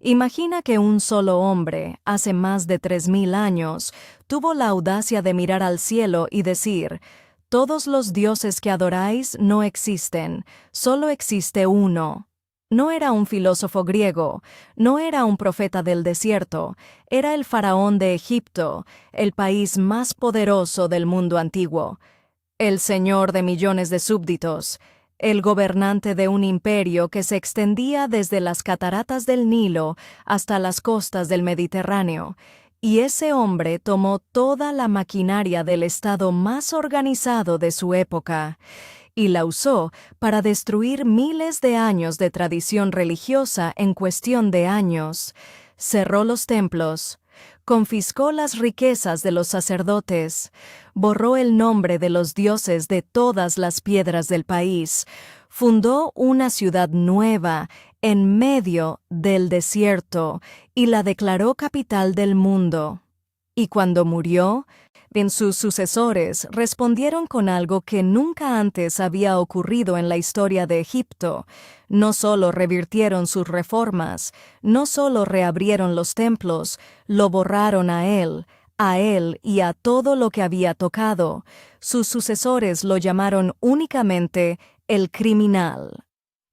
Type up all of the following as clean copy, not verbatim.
Imagina que un solo hombre, hace más de 3000 años, tuvo la audacia de mirar al cielo y decir: «Todos los dioses que adoráis no existen, solo existe uno». No era un filósofo griego, no era un profeta del desierto, era el faraón de Egipto, el país más poderoso del mundo antiguo, el señor de millones de súbditos, el gobernante de un imperio que se extendía desde las cataratas del Nilo hasta las costas del Mediterráneo. Y ese hombre tomó toda la maquinaria del estado más organizado de su época y la usó para destruir miles de años de tradición religiosa en cuestión de años. Cerró los templos, confiscó las riquezas de los sacerdotes, borró el nombre de los dioses de todas las piedras del país, fundó una ciudad nueva en medio del desierto y la declaró capital del mundo. Y cuando murió, sus sucesores respondieron con algo que nunca antes había ocurrido en la historia de Egipto. No solo revirtieron sus reformas, no solo reabrieron los templos, lo borraron a él y a todo lo que había tocado. Sus sucesores lo llamaron únicamente el criminal.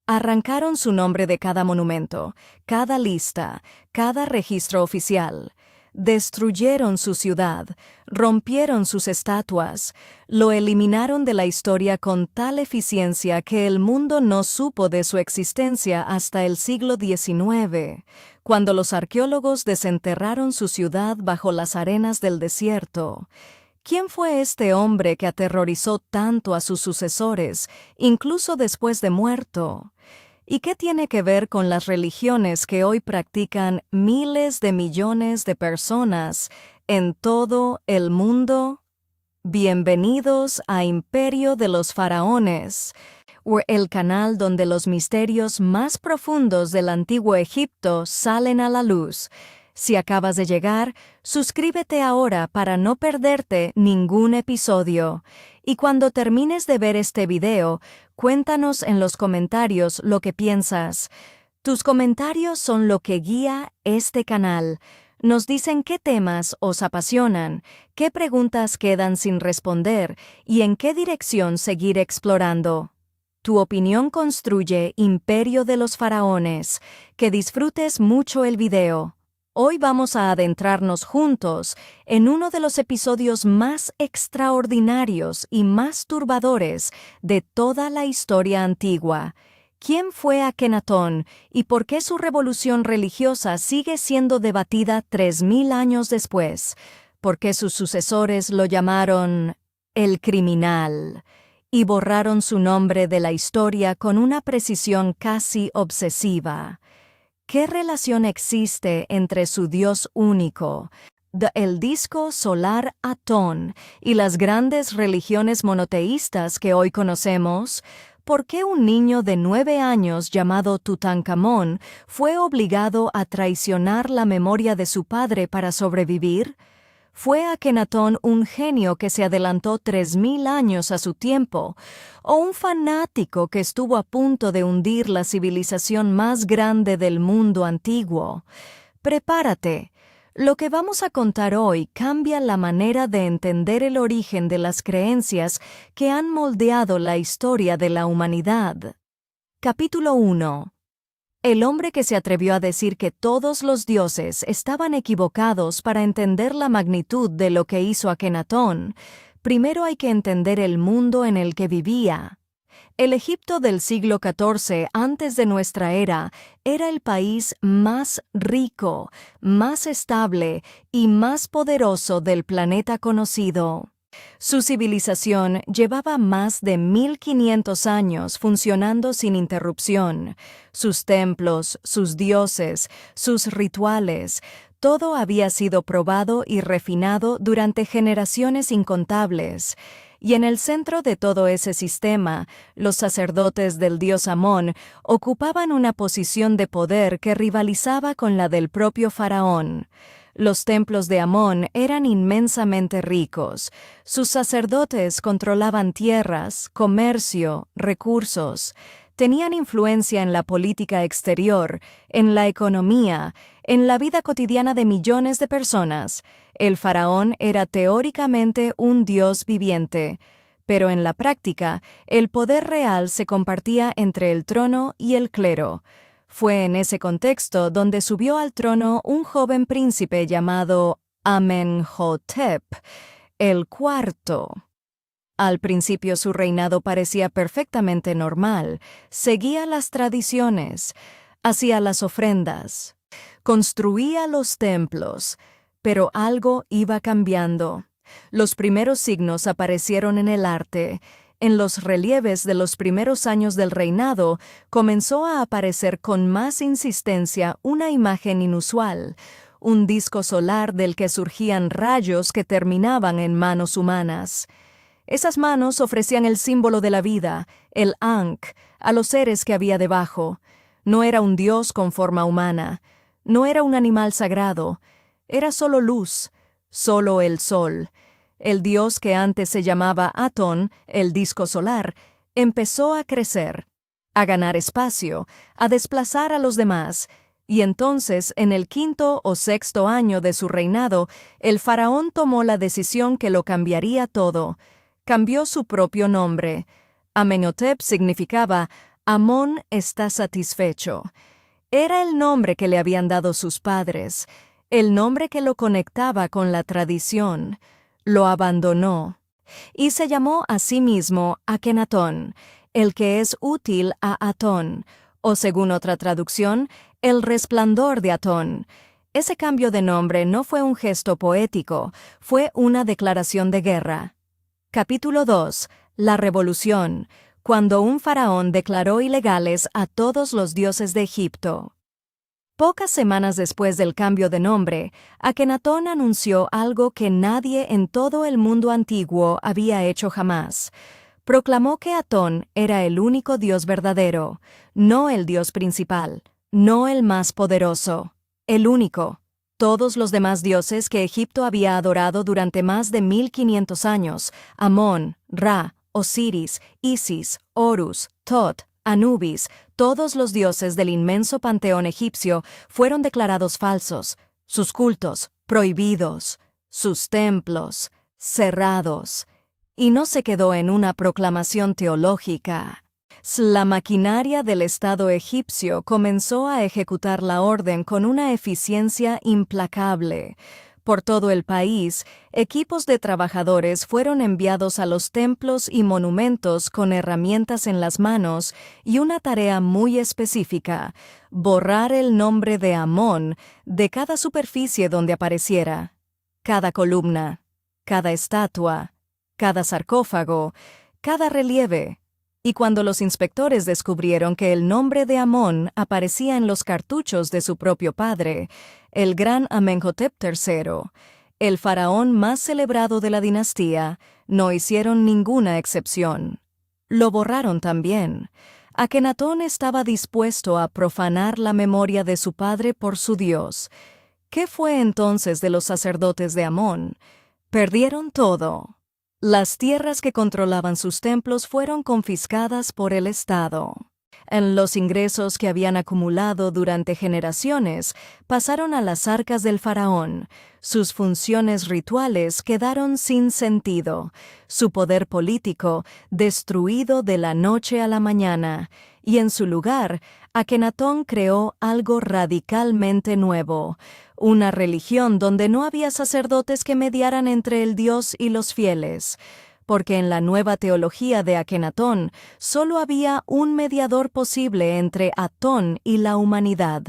Arrancaron su nombre de cada monumento, cada lista, cada registro oficial. Destruyeron su ciudad, rompieron sus estatuas, lo eliminaron de la historia con tal eficiencia que el mundo no supo de su existencia hasta el siglo XIX, cuando los arqueólogos desenterraron su ciudad bajo las arenas del desierto. ¿Quién fue este hombre que aterrorizó tanto a sus sucesores, incluso después de muerto? ¿Y qué tiene que ver con las religiones que hoy practican miles de millones de personas en todo el mundo? Bienvenidos a Imperio de los Faraones, el canal donde los misterios más profundos del antiguo Egipto salen a la luz. Si acabas de llegar, suscríbete ahora para no perderte ningún episodio. Y cuando termines de ver este video, cuéntanos en los comentarios lo que piensas. Tus comentarios son lo que guía este canal. Nos dicen qué temas os apasionan, qué preguntas quedan sin responder y en qué dirección seguir explorando. Tu opinión construye Imperio de los Faraones. Que disfrutes mucho el video. Hoy vamos a adentrarnos juntos en uno de los episodios más extraordinarios y más turbadores de toda la historia antigua. ¿Quién fue Akenatón y por qué su revolución religiosa sigue siendo debatida 3000 años después? ¿Por qué sus sucesores lo llamaron el criminal y borraron su nombre de la historia con una precisión casi obsesiva? ¿Qué relación existe entre su dios único, el disco solar Atón, y las grandes religiones monoteístas que hoy conocemos? ¿Por qué un niño de 9 años llamado Tutankamón fue obligado a traicionar la memoria de su padre para sobrevivir? ¿Fue Akenatón un genio que se adelantó 3000 años a su tiempo, o un fanático que estuvo a punto de hundir la civilización más grande del mundo antiguo? Prepárate. Lo que vamos a contar hoy cambia la manera de entender el origen de las creencias que han moldeado la historia de la humanidad. Capítulo 1. El hombre que se atrevió a decir que todos los dioses estaban equivocados para entender la magnitud de lo que hizo Akenatón. Primero hay que entender el mundo en el que vivía. El Egipto del siglo XIV antes de nuestra era era el país más rico, más estable y más poderoso del planeta conocido. Su civilización llevaba más de 1500 años funcionando sin interrupción. Sus templos, sus dioses, sus rituales, todo había sido probado y refinado durante generaciones incontables. Y en el centro de todo ese sistema, los sacerdotes del dios Amón ocupaban una posición de poder que rivalizaba con la del propio faraón. Los templos de Amón eran inmensamente ricos. Sus sacerdotes controlaban tierras, comercio, recursos. tenían influencia en la política exterior, en la economía, en la vida cotidiana de millones de personas. El faraón era teóricamente un dios viviente, pero en la práctica, el poder real se compartía entre el trono y el clero. Fue en ese contexto donde subió al trono un joven príncipe llamado Amenhotep, el cuarto. Al principio su reinado parecía perfectamente normal, seguía las tradiciones, hacía las ofrendas, construía los templos, pero algo iba cambiando. Los primeros signos aparecieron en el arte. En los relieves de los primeros años del reinado comenzó a aparecer con más insistencia una imagen inusual, un disco solar del que surgían rayos que terminaban en manos humanas. Esas manos ofrecían el símbolo de la vida, el Ankh, a los seres que había debajo. No era un dios con forma humana, no era un animal sagrado, era solo luz, solo el sol. El dios que antes se llamaba Atón, el disco solar, empezó a crecer, a ganar espacio, a desplazar a los demás, y entonces, en el 5º o 6º año de su reinado, el faraón tomó la decisión que lo cambiaría todo. Cambió su propio nombre. Amenhotep significaba Amón está satisfecho. Era el nombre que le habían dado sus padres, el nombre que lo conectaba con la tradición. Lo abandonó y se llamó a sí mismo Akenatón, el que es útil a Atón, o según otra traducción, el resplandor de Atón. Ese cambio de nombre no fue un gesto poético, fue una declaración de guerra. Capítulo 2. La Revolución, cuando un faraón declaró ilegales a todos los dioses de Egipto. Pocas semanas después del cambio de nombre, Akenatón anunció algo que nadie en todo el mundo antiguo había hecho jamás. Proclamó que Atón era el único dios verdadero, no el dios principal, no el más poderoso, el único. Todos los demás dioses que Egipto había adorado durante más de 1500 años, Amón, Ra, Osiris, Isis, Horus, Tot, Anubis, todos los dioses del inmenso panteón egipcio fueron declarados falsos, sus cultos prohibidos, sus templos cerrados. Y no se quedó en una proclamación teológica. La maquinaria del Estado egipcio comenzó a ejecutar la orden con una eficiencia implacable. Por todo el país, equipos de trabajadores fueron enviados a los templos y monumentos con herramientas en las manos y una tarea muy específica: borrar el nombre de Amón de cada superficie donde apareciera. Cada columna, cada estatua, cada sarcófago, cada relieve. Y cuando los inspectores descubrieron que el nombre de Amón aparecía en los cartuchos de su propio padre, el gran Amenhotep III, el faraón más celebrado de la dinastía, no hicieron ninguna excepción. Lo borraron también. Akenatón estaba dispuesto a profanar la memoria de su padre por su Dios. ¿Qué fue entonces de los sacerdotes de Amón? Perdieron todo. Las tierras que controlaban sus templos fueron confiscadas por el Estado. En los ingresos que habían acumulado durante generaciones pasaron a las arcas del faraón. Sus funciones rituales quedaron sin sentido. Su poder político destruido de la noche a la mañana. Y en su lugar, Akenatón creó algo radicalmente nuevo. Una religión donde no había sacerdotes que mediaran entre el Dios y los fieles, porque en la nueva teología de Akenatón solo había un mediador posible entre Atón y la humanidad,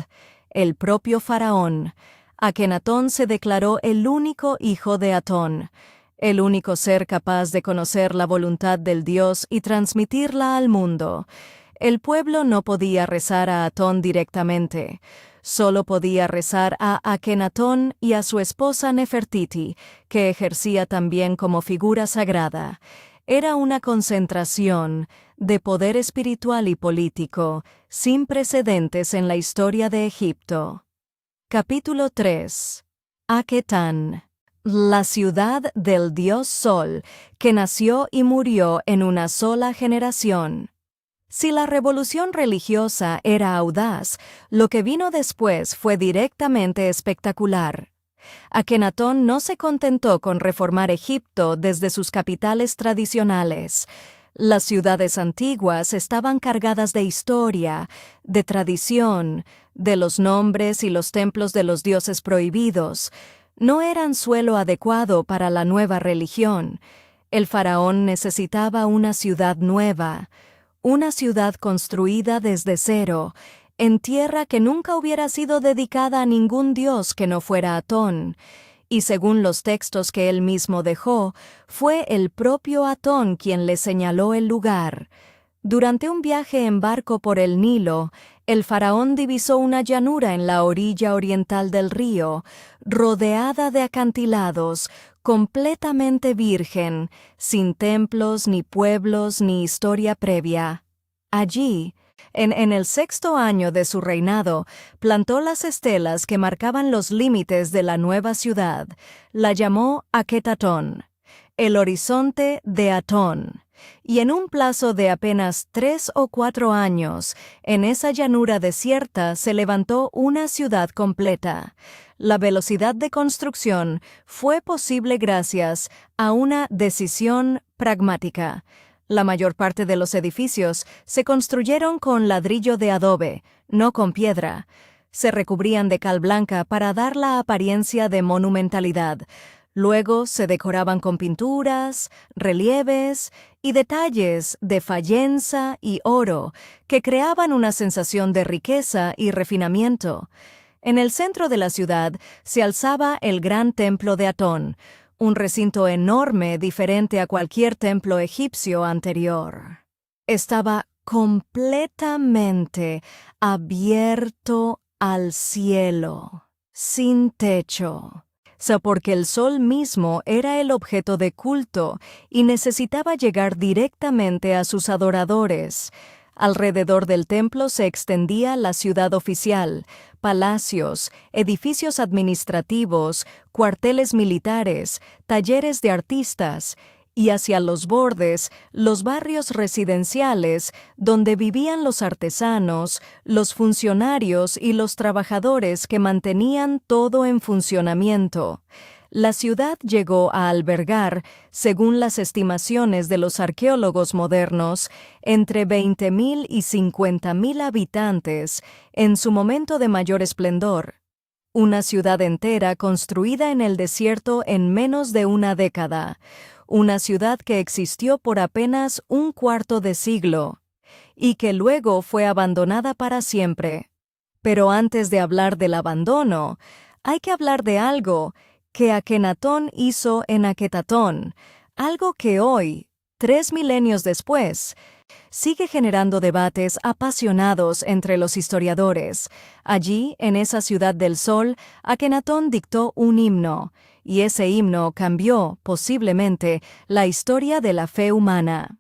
el propio faraón. Akenatón se declaró el único hijo de Atón, el único ser capaz de conocer la voluntad del Dios y transmitirla al mundo. El pueblo no podía rezar a Atón directamente. Solo podía rezar a Akenatón y a su esposa Nefertiti, que ejercía también como figura sagrada. Era una concentración de poder espiritual y político sin precedentes en la historia de Egipto. Capítulo 3. Aketán, la ciudad del dios Sol, que nació y murió en una sola generación. Si la revolución religiosa era audaz, lo que vino después fue directamente espectacular. Akenatón no se contentó con reformar Egipto desde sus capitales tradicionales. Las ciudades antiguas estaban cargadas de historia, de tradición, de los nombres y los templos de los dioses prohibidos. No eran suelo adecuado para la nueva religión. El faraón necesitaba una ciudad nueva, una ciudad construida desde cero, en tierra que nunca hubiera sido dedicada a ningún dios que no fuera Atón. Y según los textos que él mismo dejó, fue el propio Atón quien le señaló el lugar. Durante un viaje en barco por el Nilo, el faraón divisó una llanura en la orilla oriental del río, rodeada de acantilados, completamente virgen, sin templos, ni pueblos, ni historia previa. Allí, en el 6º año de su reinado, plantó las estelas que marcaban los límites de la nueva ciudad. La llamó Aketatón, el horizonte de Atón. Y en un plazo de apenas 3 o 4 años, en esa llanura desierta se levantó una ciudad completa. La velocidad de construcción fue posible gracias a una decisión pragmática. La mayor parte de los edificios se construyeron con ladrillo de adobe, no con piedra. Se recubrían de cal blanca para dar la apariencia de monumentalidad. Luego se decoraban con pinturas, relieves y detalles de fayenza y oro que creaban una sensación de riqueza y refinamiento. En el centro de la ciudad se alzaba el gran templo de Atón, un recinto enorme diferente a cualquier templo egipcio anterior. Estaba completamente abierto al cielo, sin techo. Porque el sol mismo era el objeto de culto y necesitaba llegar directamente a sus adoradores. Alrededor del templo se extendía la ciudad oficial, palacios, edificios administrativos, cuarteles militares, talleres de artistas, y hacia los bordes, los barrios residenciales donde vivían los artesanos, los funcionarios y los trabajadores que mantenían todo en funcionamiento. La ciudad llegó a albergar, según las estimaciones de los arqueólogos modernos, entre 20.000 y 50.000 habitantes en su momento de mayor esplendor. Una ciudad entera construida en el desierto en menos de una década. Una ciudad que existió por apenas un cuarto de siglo y que luego fue abandonada para siempre. Pero antes de hablar del abandono, hay que hablar de algo que Akenatón hizo en Aketatón, algo que hoy, 3 milenios después, sigue generando debates apasionados entre los historiadores. Allí, en esa ciudad del sol, Akenatón dictó un himno, y ese himno cambió, posiblemente, la historia de la fe humana.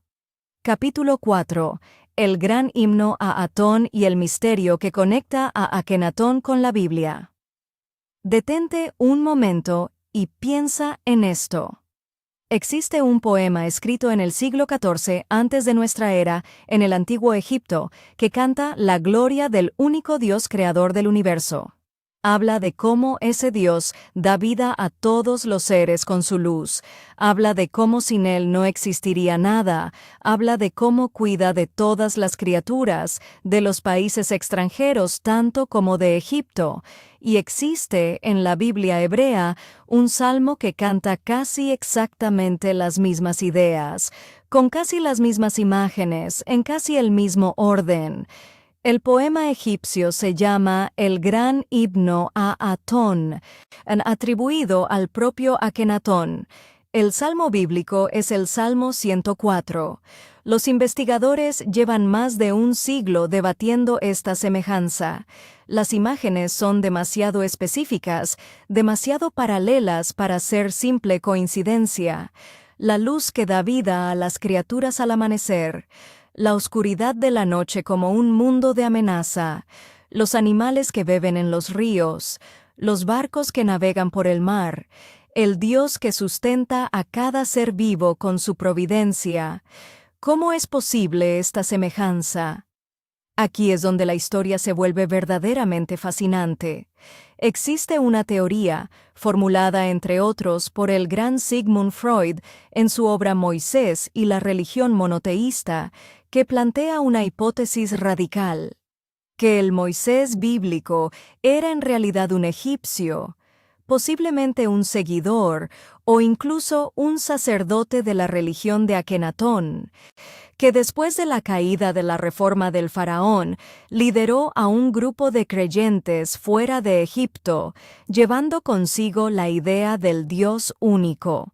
Capítulo 4. El gran himno a Atón y el misterio que conecta a Akenatón con la Biblia. Detente un momento y piensa en esto. Existe un poema escrito en el siglo XIV antes de nuestra era, en el antiguo Egipto, que canta la gloria del único Dios creador del universo. Habla de cómo ese Dios da vida a todos los seres con su luz. Habla de cómo sin Él no existiría nada. Habla de cómo cuida de todas las criaturas, de los países extranjeros tanto como de Egipto. Y existe en la Biblia hebrea un salmo que canta casi exactamente las mismas ideas, con casi las mismas imágenes, en casi el mismo orden. El poema egipcio se llama El Gran Himno a Atón, atribuido al propio Akenatón. El salmo bíblico es el Salmo 104. Los investigadores llevan más de un siglo debatiendo esta semejanza. Las imágenes son demasiado específicas, demasiado paralelas para ser simple coincidencia. La luz que da vida a las criaturas al amanecer, la oscuridad de la noche como un mundo de amenaza, los animales que beben en los ríos, los barcos que navegan por el mar, el Dios que sustenta a cada ser vivo con su providencia. ¿Cómo es posible esta semejanza? Aquí es donde la historia se vuelve verdaderamente fascinante. Existe una teoría, formulada entre otros por el gran Sigmund Freud en su obra Moisés y la religión monoteísta, que plantea una hipótesis radical: que el Moisés bíblico era en realidad un egipcio, posiblemente un seguidor o incluso un sacerdote de la religión de Akenatón, que después de la caída de la reforma del faraón, lideró a un grupo de creyentes fuera de Egipto, llevando consigo la idea del Dios único.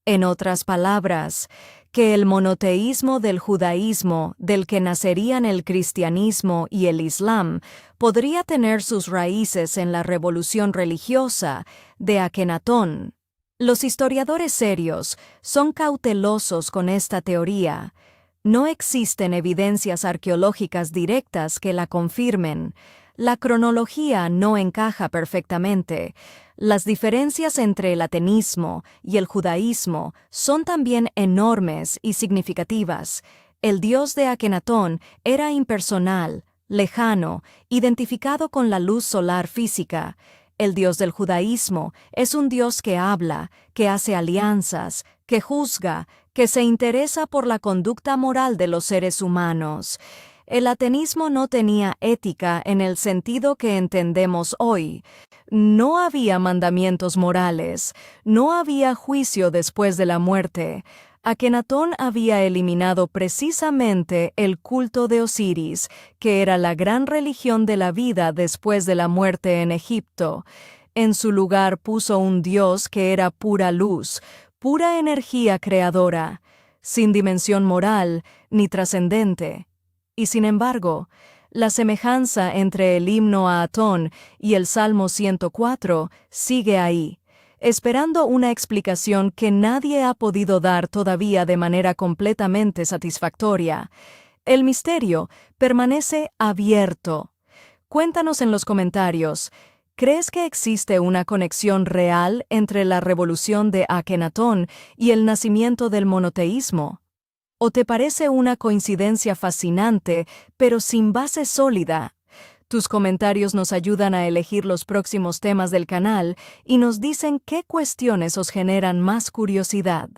En otras palabras, que el monoteísmo del judaísmo, del que nacerían el cristianismo y el islam, podría tener sus raíces en la revolución religiosa de Akenatón. Los historiadores serios son cautelosos con esta teoría. No existen evidencias arqueológicas directas que la confirmen. La cronología no encaja perfectamente. Las diferencias entre el ateísmo y el judaísmo son también enormes y significativas. El dios de Akenatón era impersonal, lejano, identificado con la luz solar física. El dios del judaísmo es un dios que habla, que hace alianzas, que juzga, que se interesa por la conducta moral de los seres humanos. El ateísmo no tenía ética en el sentido que entendemos hoy. No había mandamientos morales, no había juicio después de la muerte. Akenatón había eliminado precisamente el culto de Osiris, que era la gran religión de la vida después de la muerte en Egipto. En su lugar puso un dios que era pura luz, pura energía creadora, sin dimensión moral ni trascendente. Y sin embargo, la semejanza entre el himno a Atón y el Salmo 104 sigue ahí, esperando una explicación que nadie ha podido dar todavía de manera completamente satisfactoria. El misterio permanece abierto. Cuéntanos en los comentarios, ¿crees que existe una conexión real entre la revolución de Akenatón y el nacimiento del monoteísmo? ¿O te parece una coincidencia fascinante, pero sin base sólida? Tus comentarios nos ayudan a elegir los próximos temas del canal y nos dicen qué cuestiones os generan más curiosidad.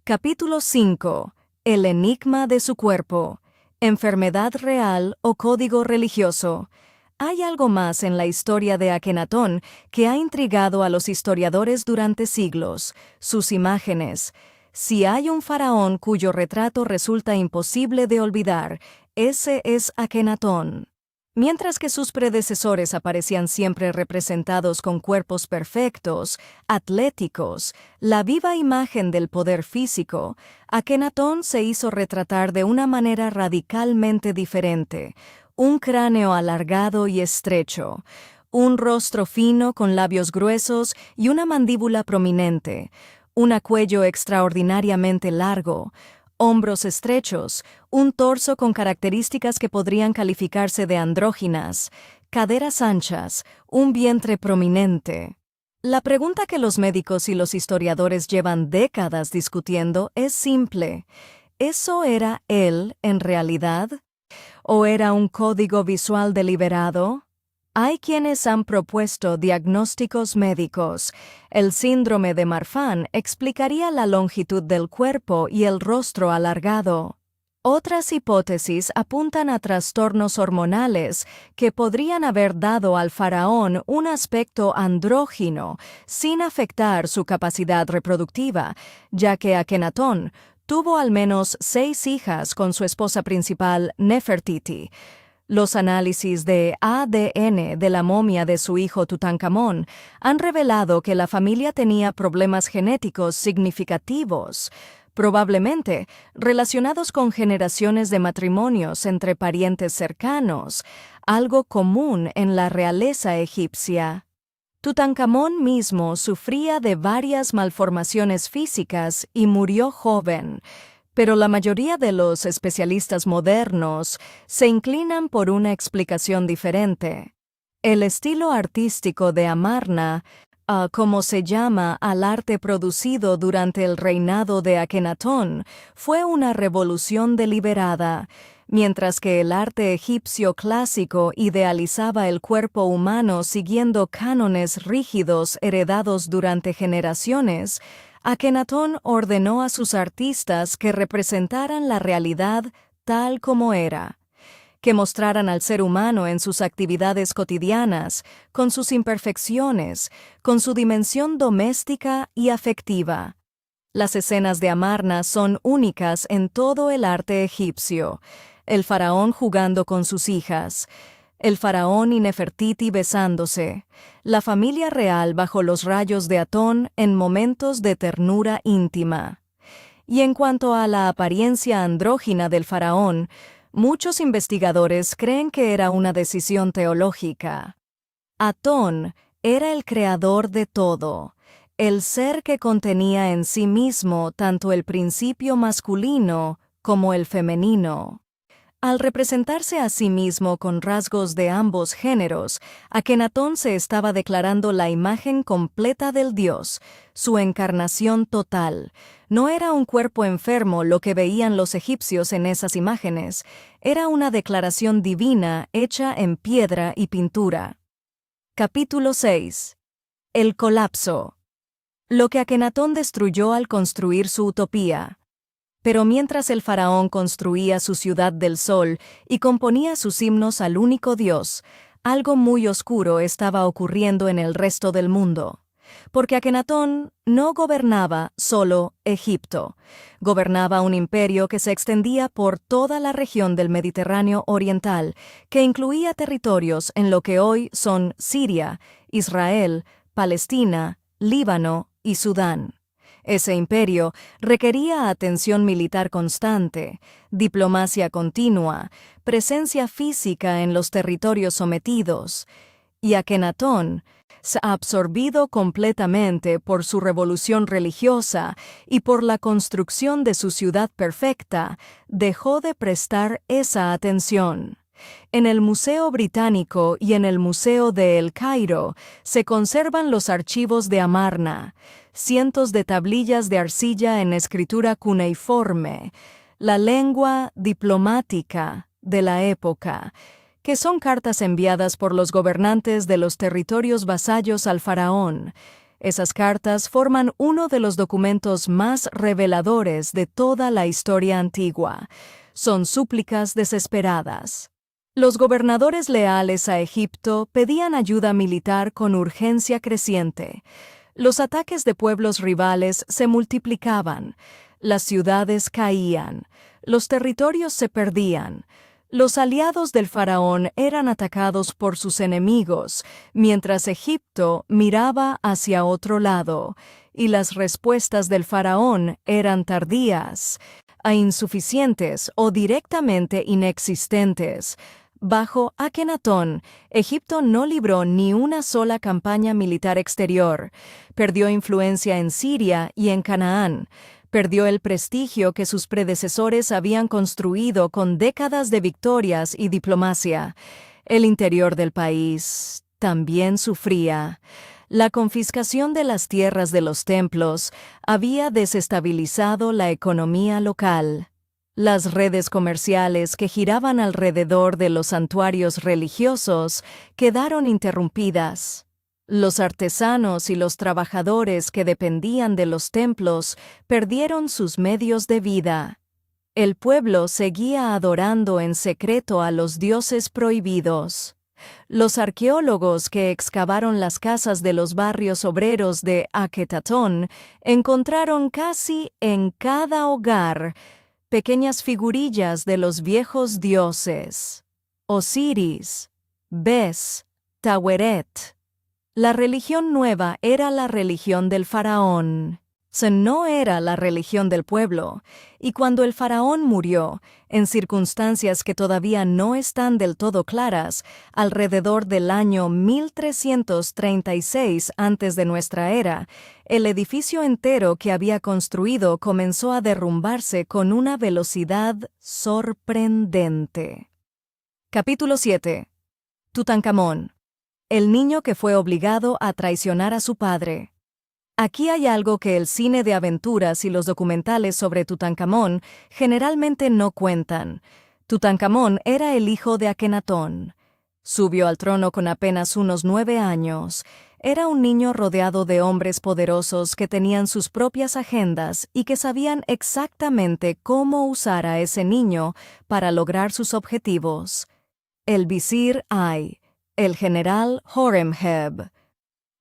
Capítulo 5. El enigma de su cuerpo. ¿Enfermedad real o código religioso? Hay algo más en la historia de Akenatón que ha intrigado a los historiadores durante siglos: sus imágenes. Si hay un faraón cuyo retrato resulta imposible de olvidar, ese es Akenatón. Mientras que sus predecesores aparecían siempre representados con cuerpos perfectos, atléticos, la viva imagen del poder físico, Akenatón se hizo retratar de una manera radicalmente diferente: un cráneo alargado y estrecho, un rostro fino con labios gruesos y una mandíbula prominente, un cuello extraordinariamente largo, hombros estrechos, un torso con características que podrían calificarse de andróginas, caderas anchas, un vientre prominente. La pregunta que los médicos y los historiadores llevan décadas discutiendo es simple: ¿eso era él en realidad? ¿O era un código visual deliberado? Hay quienes han propuesto diagnósticos médicos. El síndrome de Marfan explicaría la longitud del cuerpo y el rostro alargado. Otras hipótesis apuntan a trastornos hormonales que podrían haber dado al faraón un aspecto andrógino sin afectar su capacidad reproductiva, ya que Akenatón tuvo al menos 6 hijas con su esposa principal, Nefertiti. Los análisis de ADN de la momia de su hijo Tutankamón han revelado que la familia tenía problemas genéticos significativos, probablemente relacionados con generaciones de matrimonios entre parientes cercanos, algo común en la realeza egipcia. Tutankamón mismo sufría de varias malformaciones físicas y murió joven, pero la mayoría de los especialistas modernos se inclinan por una explicación diferente. El estilo artístico de Amarna, como se llama al arte producido durante el reinado de Akenatón, fue una revolución deliberada. Mientras que el arte egipcio clásico idealizaba el cuerpo humano siguiendo cánones rígidos heredados durante generaciones, Akenatón ordenó a sus artistas que representaran la realidad tal como era, que mostraran al ser humano en sus actividades cotidianas, con sus imperfecciones, con su dimensión doméstica y afectiva. Las escenas de Amarna son únicas en todo el arte egipcio. El faraón jugando con sus hijas, el faraón y Nefertiti besándose, la familia real bajo los rayos de Atón en momentos de ternura íntima. Y en cuanto a la apariencia andrógina del faraón, muchos investigadores creen que era una decisión teológica. Atón era el creador de todo, el ser que contenía en sí mismo tanto el principio masculino como el femenino. Al representarse a sí mismo con rasgos de ambos géneros, Akenatón se estaba declarando la imagen completa del dios, su encarnación total. No era un cuerpo enfermo lo que veían los egipcios en esas imágenes, era una declaración divina hecha en piedra y pintura. Capítulo 6. El colapso. Lo que Akenatón destruyó al construir su utopía. Pero mientras el faraón construía su ciudad del sol y componía sus himnos al único Dios, algo muy oscuro estaba ocurriendo en el resto del mundo. Porque Akenatón no gobernaba solo Egipto, gobernaba un imperio que se extendía por toda la región del Mediterráneo oriental, que incluía territorios en lo que hoy son Siria, Israel, Palestina, Líbano y Sudán. Ese imperio requería atención militar constante, diplomacia continua, presencia física en los territorios sometidos, y Akenatón, absorbido completamente por su revolución religiosa y por la construcción de su ciudad perfecta, dejó de prestar esa atención. En el Museo Británico y en el Museo de El Cairo se conservan los archivos de Amarna, cientos de tablillas de arcilla en escritura cuneiforme, la lengua diplomática de la época, que son cartas enviadas por los gobernantes de los territorios vasallos al faraón. Esas cartas forman uno de los documentos más reveladores de toda la historia antigua. Son súplicas desesperadas. Los gobernadores leales a Egipto pedían ayuda militar con urgencia creciente. Los ataques de pueblos rivales se multiplicaban, las ciudades caían, los territorios se perdían. Los aliados del faraón eran atacados por sus enemigos, mientras Egipto miraba hacia otro lado, y las respuestas del faraón eran tardías, insuficientes o directamente inexistentes. Bajo Akenatón, Egipto no libró ni una sola campaña militar exterior, perdió influencia en Siria y en Canaán, perdió el prestigio que sus predecesores habían construido con décadas de victorias y diplomacia. El interior del país también sufría. La confiscación de las tierras de los templos había desestabilizado la economía local. Las redes comerciales que giraban alrededor de los santuarios religiosos quedaron interrumpidas. Los artesanos y los trabajadores que dependían de los templos perdieron sus medios de vida. El pueblo seguía adorando en secreto a los dioses prohibidos. Los arqueólogos que excavaron las casas de los barrios obreros de Aketatón encontraron casi en cada hogar pequeñas figurillas de los viejos dioses. Osiris, Bes, Taweret. La religión nueva era la religión del faraón. No era la religión del pueblo, y cuando el faraón murió, en circunstancias que todavía no están del todo claras, alrededor del año 1336 antes de nuestra era, el edificio entero que había construido comenzó a derrumbarse con una velocidad sorprendente. Capítulo 7. Tutankamón. el niño que fue obligado a traicionar a su padre. Aquí hay algo que el cine de aventuras y los documentales sobre Tutankamón generalmente no cuentan. Tutankamón era el hijo de Akenatón. Subió al trono con apenas unos 9 años. Era un niño rodeado de hombres poderosos que tenían sus propias agendas y que sabían exactamente cómo usar a ese niño para lograr sus objetivos. El visir Ay, el general Horemheb,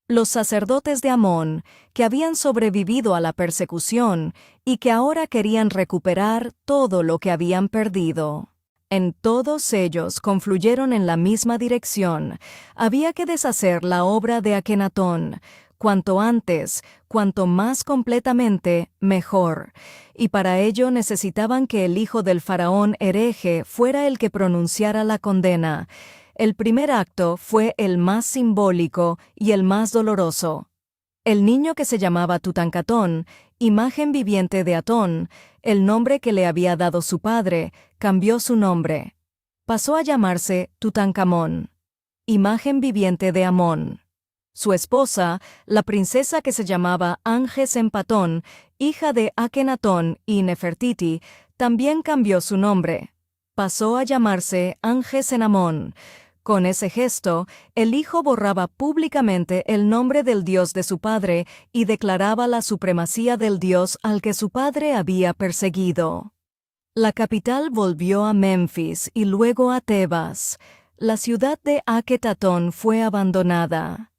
los sacerdotes de Amón, que habían sobrevivido a la persecución y que ahora querían recuperar todo lo que habían perdido. En todos ellos confluyeron en la misma dirección. Había que deshacer la obra de Akenatón. Cuanto antes, cuanto más completamente, mejor. Y para ello necesitaban que el hijo del faraón hereje fuera el que pronunciara la condena. El primer acto fue el más simbólico y el más doloroso. El niño que se llamaba Tutankatón, imagen viviente de Atón, el nombre que le había dado su padre, cambió su nombre. Pasó a llamarse Tutankamón, imagen viviente de Amón. Su esposa, la princesa que se llamaba Anges-Empatón, hija de Akenatón y Nefertiti, también cambió su nombre. Pasó a llamarse Anges-Enamón. Con ese gesto, el hijo borraba públicamente el nombre del dios de su padre y declaraba la supremacía del dios al que su padre había perseguido. La capital volvió a Memphis y luego a Tebas. La ciudad de Aketatón fue abandonada.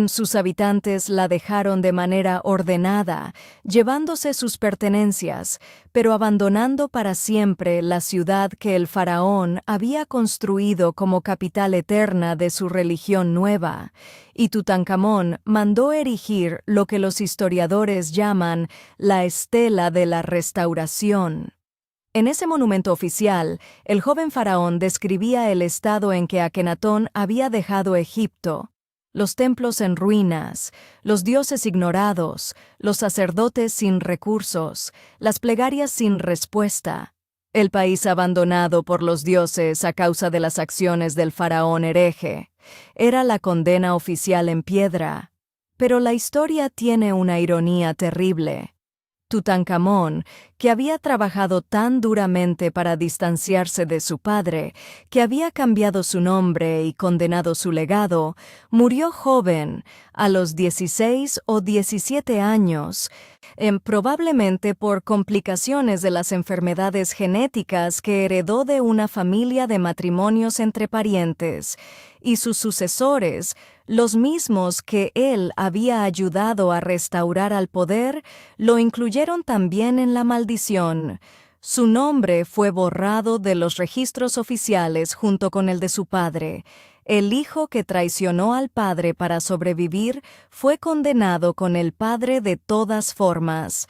Sus habitantes la dejaron de manera ordenada, llevándose sus pertenencias, pero abandonando para siempre la ciudad que el faraón había construido como capital eterna de su religión nueva. Y Tutankamón mandó erigir lo que los historiadores llaman la Estela de la Restauración. En ese monumento oficial, el joven faraón describía el estado en que Akenatón había dejado Egipto. Los templos en ruinas, los dioses ignorados, los sacerdotes sin recursos, las plegarias sin respuesta, el país abandonado por los dioses a causa de las acciones del faraón hereje. Era la condena oficial en piedra. Pero la historia tiene una ironía terrible. Tutankamón, que había trabajado tan duramente para distanciarse de su padre, que había cambiado su nombre y condenado su legado, murió joven, a los 16 o 17 años, probablemente por complicaciones de las enfermedades genéticas que heredó de una familia de matrimonios entre parientes, y sus sucesores, los mismos que él había ayudado a restaurar al poder, lo incluyeron también en la maldición. Su nombre fue borrado de los registros oficiales junto con el de su padre. El hijo que traicionó al padre para sobrevivir fue condenado con el padre de todas formas.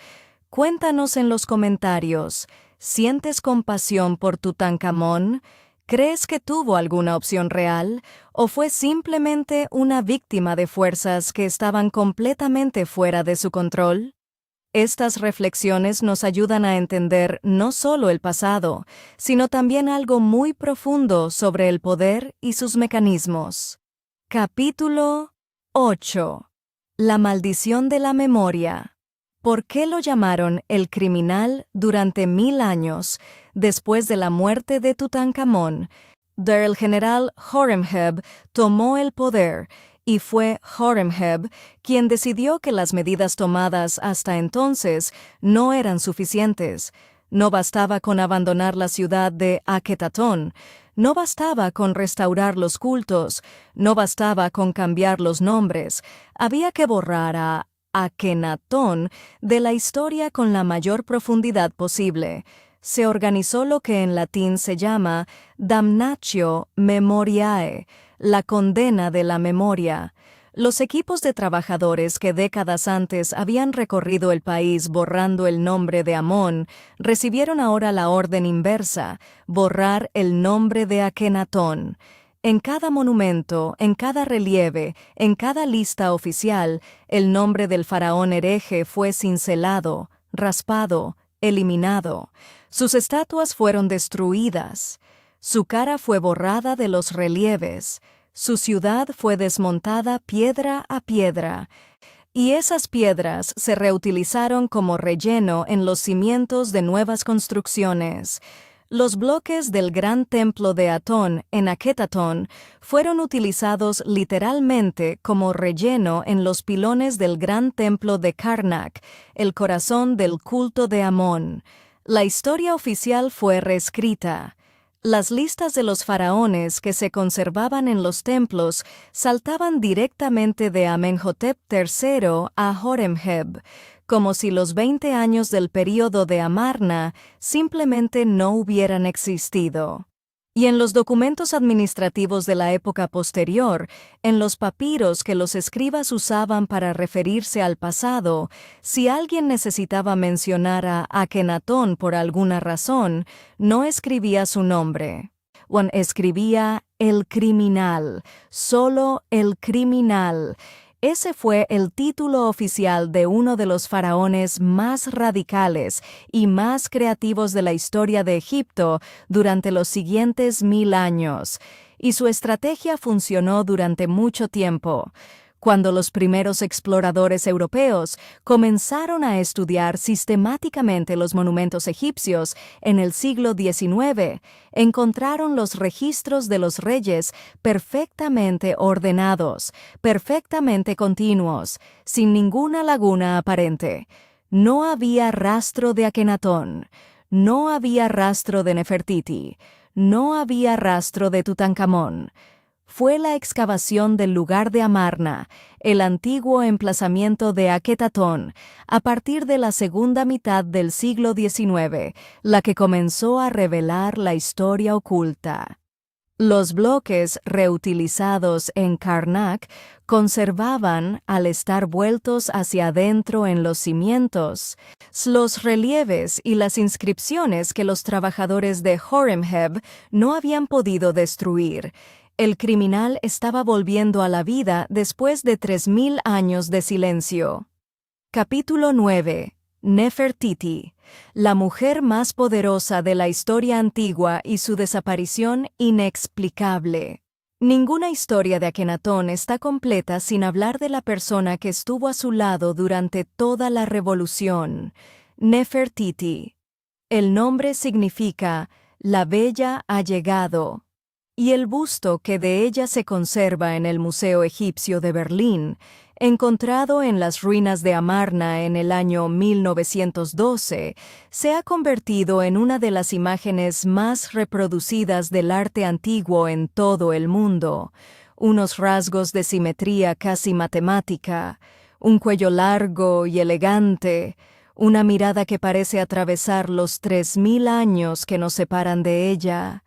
Cuéntanos en los comentarios, ¿sientes compasión por Tutankamón? ¿Crees que tuvo alguna opción real o fue simplemente una víctima de fuerzas que estaban completamente fuera de su control? Estas reflexiones nos ayudan a entender no solo el pasado, sino también algo muy profundo sobre el poder y sus mecanismos. Capítulo 8. La maldición de la memoria. ¿Por qué lo llamaron el criminal durante 1000 años después de la muerte de Tutankamón? El general Horemheb tomó el poder y fue Horemheb quien decidió que las medidas tomadas hasta entonces no eran suficientes. No bastaba con abandonar la ciudad de Aketatón, no bastaba con restaurar los cultos, no bastaba con cambiar los nombres, había que borrar a Akenatón de la historia con la mayor profundidad posible. Se organizó lo que en latín se llama damnatio memoriae, la condena de la memoria. Los equipos de trabajadores que décadas antes habían recorrido el país borrando el nombre de Amón, recibieron ahora la orden inversa, borrar el nombre de Akenatón. En cada monumento, en cada relieve, en cada lista oficial, el nombre del faraón hereje fue cincelado, raspado, eliminado. Sus estatuas fueron destruidas. Su cara fue borrada de los relieves. Su ciudad fue desmontada piedra a piedra, y esas piedras se reutilizaron como relleno en los cimientos de nuevas construcciones. Los bloques del gran templo de Atón en Aketatón fueron utilizados literalmente como relleno en los pilones del gran templo de Karnak, el corazón del culto de Amón. La historia oficial fue reescrita. Las listas de los faraones que se conservaban en los templos saltaban directamente de Amenhotep III a Horemheb, como si los 20 años del período de Amarna simplemente no hubieran existido. Y en los documentos administrativos de la época posterior, en los papiros que los escribas usaban para referirse al pasado, si alguien necesitaba mencionar a Akenatón por alguna razón, no escribía su nombre. Escribía el criminal, solo el criminal. Ese fue el título oficial de uno de los faraones más radicales y más creativos de la historia de Egipto durante los siguientes 1000 años, y su estrategia funcionó durante mucho tiempo. Cuando los primeros exploradores europeos comenzaron a estudiar sistemáticamente los monumentos egipcios en el siglo XIX, encontraron los registros de los reyes perfectamente ordenados, perfectamente continuos, sin ninguna laguna aparente. No había rastro de Akenatón, no había rastro de Nefertiti, no había rastro de Tutankamón. Fue la excavación del lugar de Amarna, el antiguo emplazamiento de Aketatón, a partir de la segunda mitad del siglo XIX, la que comenzó a revelar la historia oculta. Los bloques reutilizados en Karnak conservaban, al estar vueltos hacia adentro en los cimientos, los relieves y las inscripciones que los trabajadores de Horemheb no habían podido destruir. El criminal estaba volviendo a la vida después de 3000 años de silencio. Capítulo 9. Nefertiti, la mujer más poderosa de la historia antigua y su desaparición inexplicable. Ninguna historia de Akenatón está completa sin hablar de la persona que estuvo a su lado durante toda la revolución. Nefertiti. El nombre significa «la bella ha llegado», y el busto que de ella se conserva en el Museo Egipcio de Berlín, encontrado en las ruinas de Amarna en el año 1912, se ha convertido en una de las imágenes más reproducidas del arte antiguo en todo el mundo. Unos rasgos de simetría casi matemática, un cuello largo y elegante, una mirada que parece atravesar los 3000 años que nos separan de ella.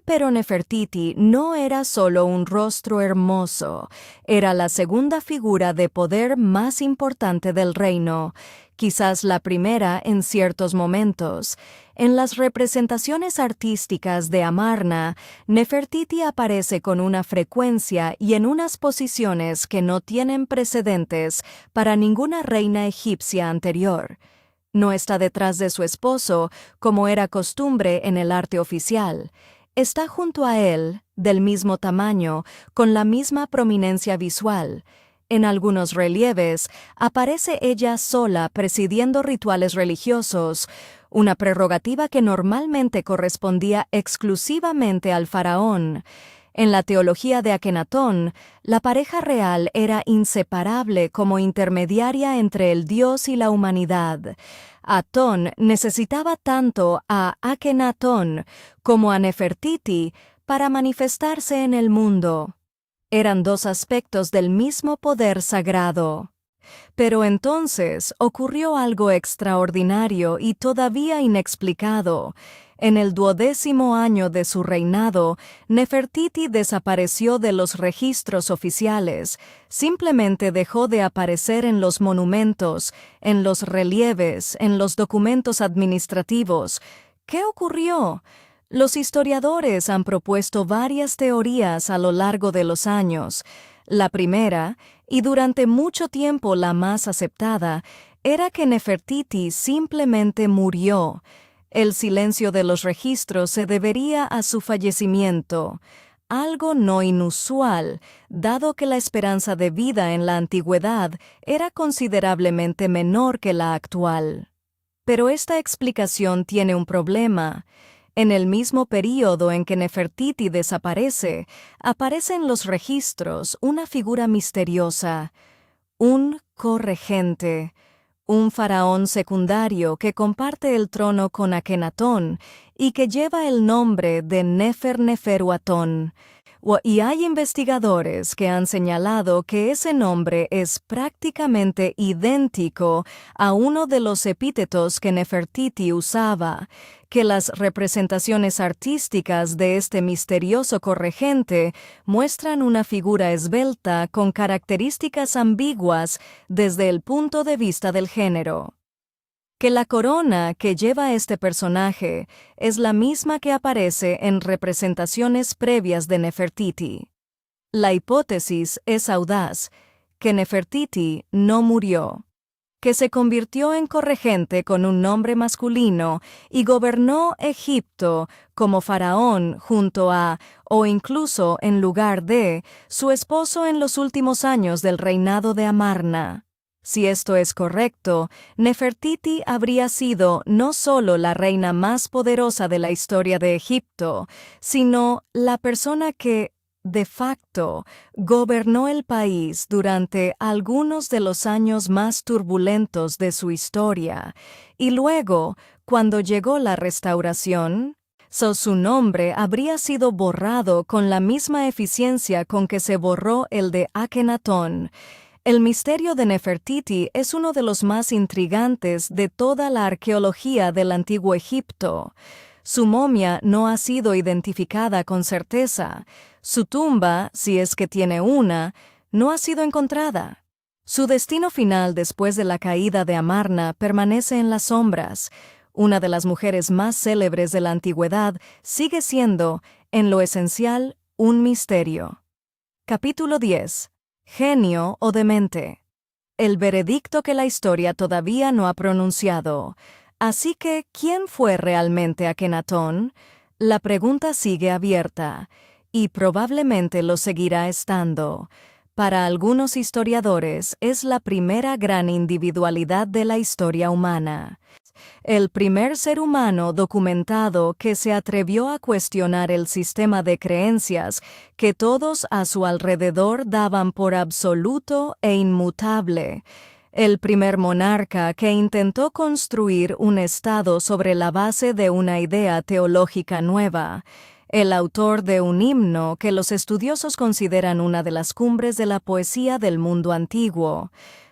Pero Nefertiti no era solo un rostro hermoso, era la segunda figura de poder más importante del reino, quizás la primera en ciertos momentos. En las representaciones artísticas de Amarna, Nefertiti aparece con una frecuencia y en unas posiciones que no tienen precedentes para ninguna reina egipcia anterior. No está detrás de su esposo, como era costumbre en el arte oficial. Está junto a él, del mismo tamaño, con la misma prominencia visual. En algunos relieves, aparece ella sola presidiendo rituales religiosos, una prerrogativa que normalmente correspondía exclusivamente al faraón. En la teología de Akenatón, la pareja real era inseparable como intermediaria entre el dios y la humanidad. Atón necesitaba tanto a Akenatón como a Nefertiti para manifestarse en el mundo. Eran dos aspectos del mismo poder sagrado. Pero entonces ocurrió algo extraordinario y todavía inexplicado. En el 12º año de su reinado, Nefertiti desapareció de los registros oficiales, simplemente dejó de aparecer en los monumentos, en los relieves, en los documentos administrativos. ¿Qué ocurrió? Los historiadores han propuesto varias teorías a lo largo de los años. La primera, y durante mucho tiempo la más aceptada, era que Nefertiti simplemente murió. El silencio de los registros se debería a su fallecimiento. algo no inusual, dado que la esperanza de vida en la antigüedad era considerablemente menor que la actual. Pero esta explicación tiene un problema. En el mismo período en que Nefertiti desaparece, aparece en los registros una figura misteriosa, un corregente, un faraón secundario que comparte el trono con Akenatón y que lleva el nombre de Nefer-Neferuatón. Y hay investigadores que han señalado que ese nombre es prácticamente idéntico a uno de los epítetos que Nefertiti usaba, que las representaciones artísticas de este misterioso corregente muestran una figura esbelta con características ambiguas desde el punto de vista del género. Que la corona que lleva este personaje es la misma que aparece en representaciones previas de Nefertiti. La hipótesis es audaz, que Nefertiti no murió, que se convirtió en corregente con un nombre masculino y gobernó Egipto como faraón junto a, o incluso en lugar de, su esposo en los últimos años del reinado de Amarna. Si esto es correcto, Nefertiti habría sido no solo la reina más poderosa de la historia de Egipto, sino la persona que, de facto, gobernó el país durante algunos de los años más turbulentos de su historia, y luego, cuando llegó la restauración, su nombre habría sido borrado con la misma eficiencia con que se borró el de Akenatón. El misterio de Nefertiti es uno de los más intrigantes de toda la arqueología del antiguo Egipto. Su momia no ha sido identificada con certeza. Su tumba, si es que tiene una, no ha sido encontrada. Su destino final después de la caída de Amarna permanece en las sombras. Una de las mujeres más célebres de la antigüedad sigue siendo, en lo esencial, un misterio. Capítulo 10. Genio o demente. El veredicto que la historia todavía no ha pronunciado. Así que, ¿quién fue realmente Akenatón? La pregunta sigue abierta, y probablemente lo seguirá estando. Para algunos historiadores, es la primera gran individualidad de la historia humana. El primer ser humano documentado que se atrevió a cuestionar el sistema de creencias que todos a su alrededor daban por absoluto e inmutable. El primer monarca que intentó construir un estado sobre la base de una idea teológica nueva. El autor de un himno que los estudiosos consideran una de las cumbres de la poesía del mundo antiguo.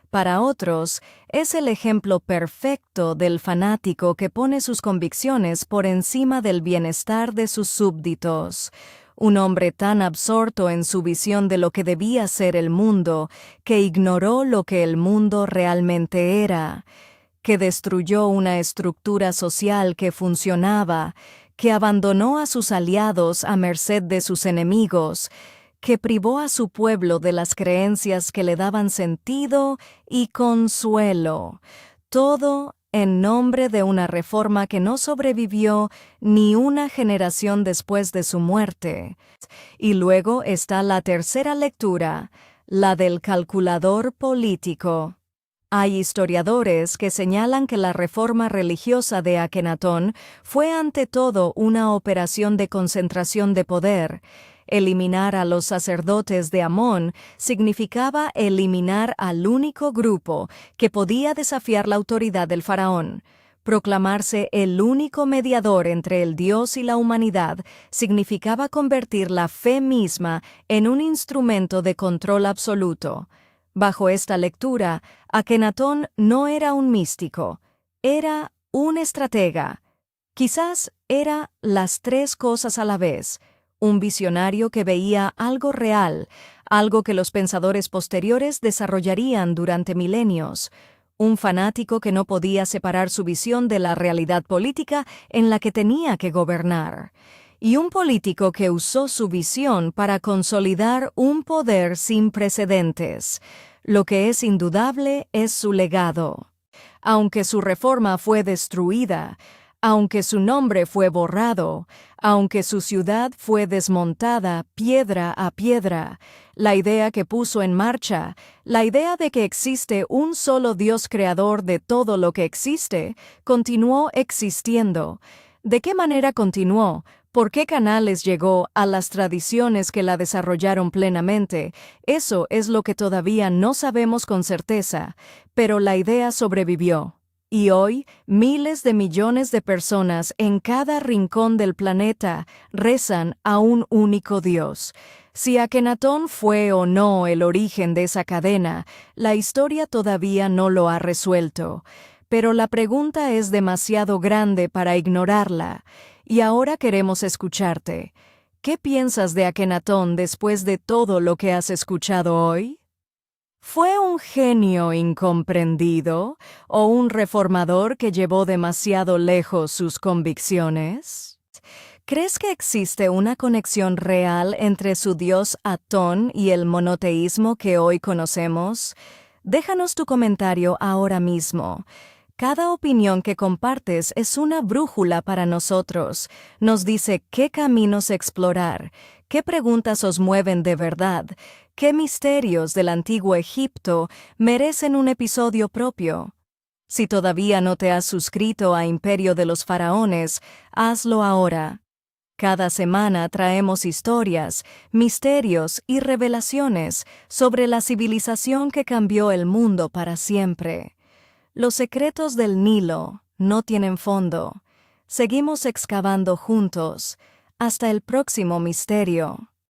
Para otros, es el ejemplo perfecto del fanático que pone sus convicciones por encima del bienestar de sus súbditos. Un hombre tan absorto en su visión de lo que debía ser el mundo, que ignoró lo que el mundo realmente era, que destruyó una estructura social que funcionaba, que abandonó a sus aliados a merced de sus enemigos, que privó a su pueblo de las creencias que le daban sentido y consuelo, todo en nombre de una reforma que no sobrevivió ni una generación después de su muerte. Y luego está la tercera lectura, la del calculador político. Hay historiadores que señalan que la reforma religiosa de Akenatón fue ante todo una operación de concentración de poder. Eliminar a los sacerdotes de Amón significaba eliminar al único grupo que podía desafiar la autoridad del faraón. Proclamarse el único mediador entre el Dios y la humanidad significaba convertir la fe misma en un instrumento de control absoluto. Bajo esta lectura, Akenatón no era un místico, era un estratega. Quizás era las tres cosas a la vez. Un visionario que veía algo real, algo que los pensadores posteriores desarrollarían durante milenios. Un fanático que no podía separar su visión de la realidad política en la que tenía que gobernar. Y un político que usó su visión para consolidar un poder sin precedentes. Lo que es indudable es su legado. Aunque su reforma fue destruida, aunque su nombre fue borrado, aunque su ciudad fue desmontada piedra a piedra, la idea que puso en marcha, la idea de que existe un solo Dios creador de todo lo que existe, continuó existiendo. ¿De qué manera continuó? ¿Por qué canales llegó a las tradiciones que la desarrollaron plenamente? Eso es lo que todavía no sabemos con certeza, pero la idea sobrevivió. Y hoy, miles de millones de personas en cada rincón del planeta rezan a un único Dios. Si Akenatón fue o no el origen de esa cadena, la historia todavía no lo ha resuelto. Pero la pregunta es demasiado grande para ignorarla. Y ahora queremos escucharte. ¿Qué piensas de Akenatón después de todo lo que has escuchado hoy? ¿Fue un genio incomprendido o un reformador que llevó demasiado lejos sus convicciones? ¿Crees que existe una conexión real entre su dios Atón y el monoteísmo que hoy conocemos? Déjanos tu comentario ahora mismo. Cada opinión que compartes es una brújula para nosotros. Nos dice qué caminos explorar, qué preguntas os mueven de verdad, qué misterios del antiguo Egipto merecen un episodio propio. Si todavía no te has suscrito a Imperio de los Faraones, hazlo ahora. Cada semana traemos historias, misterios y revelaciones sobre la civilización que cambió el mundo para siempre. Los secretos del Nilo no tienen fondo. Seguimos excavando juntos. Hasta el próximo misterio.